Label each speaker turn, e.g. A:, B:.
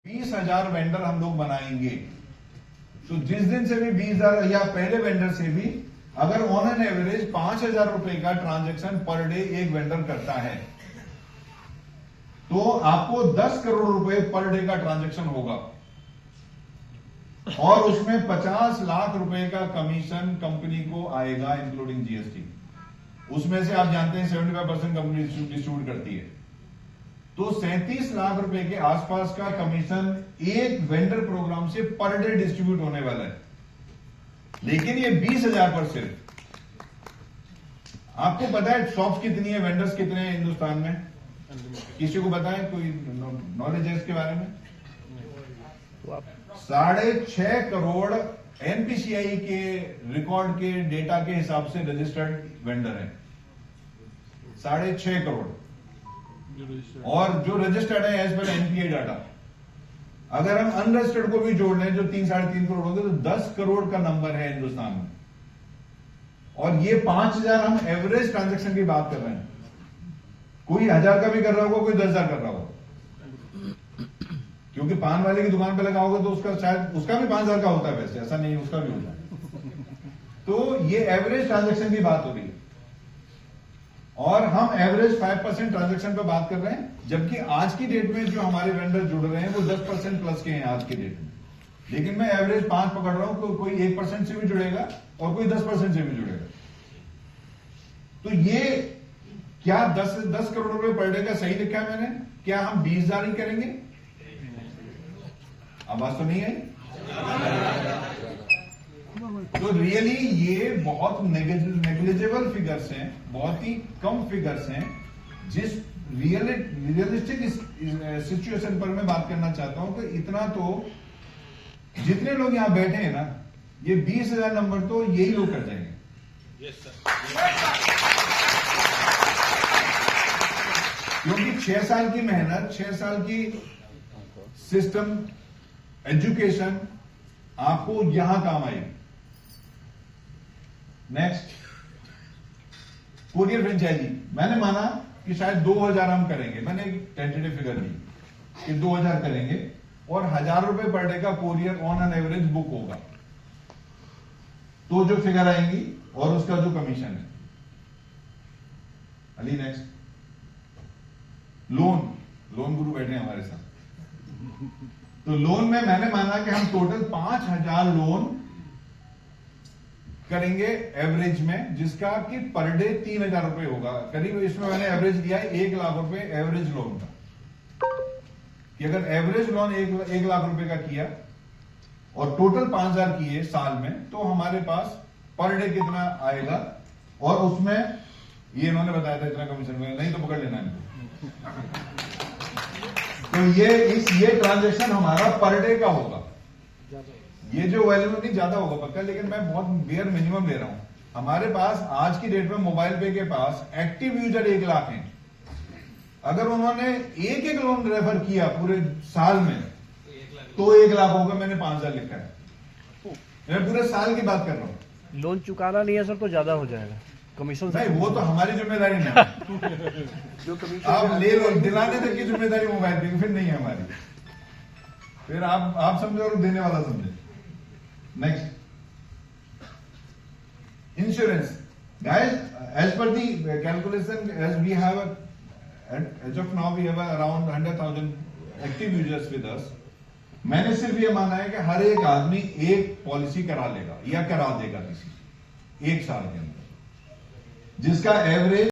A: 20,000 vendor हम लोग बनाएंगे। तो जिस दिन से भी 20,000 या पहले वेंडर से भी अगर ऑन एन एवरेज 5,000 रुपए का ट्रांजैक्शन पर डे एक वेंडर करता है तो आपको 10 करोड़ रुपए पर डे का ट्रांजैक्शन होगा और उसमें 50 लाख रुपए का कमीशन कंपनी को आएगा इंक्लूडिंग जीएसटी। उसमें से आप जानते हैं 75% कंपनी डिस्ट्रीब्यूट करती है, तो 37 लाख रुपए के आसपास का कमीशन एक वेंडर प्रोग्राम से पर डे डिस्ट्रीब्यूट होने वाला है। लेकिन ये 20,000 पर सिर्फ। आपको पता है शॉप्स कितनी है, वेंडर्स कितने हैं हिंदुस्तान में? किसी को पता है? कोई नॉलेज है इसके बारे में? 6.5 करोड़ एनपीसीआई के रिकॉर्ड के डेटा के हिसाब से रजिस्टर्ड वेंडर है, 6.5 करोड़। और जो रजिस्टर्ड है एज पर एनपीआई डाटा, अगर हम अनरजिस्टर्ड को भी जोड़ लें जो 3-3.5 करोड़ होंगे तो 10 करोड़ का नंबर है हिंदुस्तान में। और ये 5,000 हम एवरेज ट्रांजैक्शन की बात कर रहे हैं। कोई 1,000 का भी कर रहा होगा, कोई 10,000 कर रहा होगा, क्योंकि पान वाले की दुकान पे लगा होगा तो उसका शायद उसका भी 5,000 का होता है, वैसे ऐसा नहीं उसका भी होता है। तो ये एवरेज ट्रांजैक्शन की बात हो रही है और हम एवरेज 5% ट्रांजैक्शन पे बात कर रहे हैं, जबकि आज की डेट में जो हमारे वेंडर जुड़ रहे हैं वो 10% प्लस के हैं आज की डेट में। लेकिन मैं एवरेज 5 पकड़ रहा हूं, कोई 1% से भी जुड़ेगा और कोई 10% से भी जुड़ेगा। तो ये क्या 10 करोड़ रुपए पर डे का सही लिखा है मैंने? क्या हम 20,000 ही करेंगे? आवाज तो नहीं है? तो रियली ये बहुत नेग्लिजिबल फिगर्स हैं, बहुत ही कम फिगर्स हैं। जिस रियलिस्टिक सिचुएशन पर मैं बात करना चाहता हूं कि इतना तो जितने लोग यहां बैठे हैं ना, ये 20,000 नंबर तो यही लोग कर जाएंगे। yes, क्योंकि 6 साल की मेहनत, 6 साल की सिस्टम एजुकेशन आपको यहां काम आएगी। Next, courier franchise. मैंने माना कि शायद 2,000 हम करेंगे, मैंने एक टेंटेटिव फिगर दी कि 2,000 करेंगे और 1,000 रुपए पर डे का courier on an average book होगा, तो जो फिगर आएंगी और उसका जो कमीशन है। अली नेक्स्ट, लोन गुरु बैठे हैं हमारे साथ। तो लोन में मैंने माना कि हम टोटल 5,000 लोन करेंगे एवरेज में, जिसका कि पर डे 3,000 रुपए होगा करीब। इसमें मैंने एवरेज दिया है 1 लाख रुपए एवरेज लोन का, कि अगर एवरेज लोन 1 लाख रुपए का किया और टोटल 5,000 किए साल में, तो हमारे पास पर डे कितना आएगा। और उसमें ये इन्होंने बताया था इतना कमीशन में, नहीं तो पकड़ लेना इनको। तो ये ट्रांजेक्शन हमारा पर डे का होगा। ये जो वैल्यू नहीं ज्यादा होगा पक्का, लेकिन मैं बहुत बेयर मिनिमम ले रहा हूं। हमारे पास आज की डेट में मोबाइल पे के पास एक्टिव यूजर 1 लाख हैं। अगर उन्होंने एक लोन रेफर किया पूरे साल में तो 1 लाख होगा। मैंने 5,000 लिखा है, मैं पूरे साल की बात कर रहा हूं।
B: लोन चुकाना नहीं है सर तो ज्यादा हो जाएगा कमीशन।
A: नहीं, वो तो हमारी जिम्मेदारी नहीं है।
B: जो कमीशन
A: आप ले लो, दिलाने तक की जिम्मेदारी मोबाइल पे फिर नहीं है हमारी। फिर आप समझो और देने वाला समझे। Next, insurance. Guys, as per the calculation, as we have as of now we have around 100,000 active users with us. मैंने सिर्फ ये माना है कि हर एक आदमी एक पॉलिसी करा लेगा या करा देगा किसी 1 साल के अंदर, जिसका एवरेज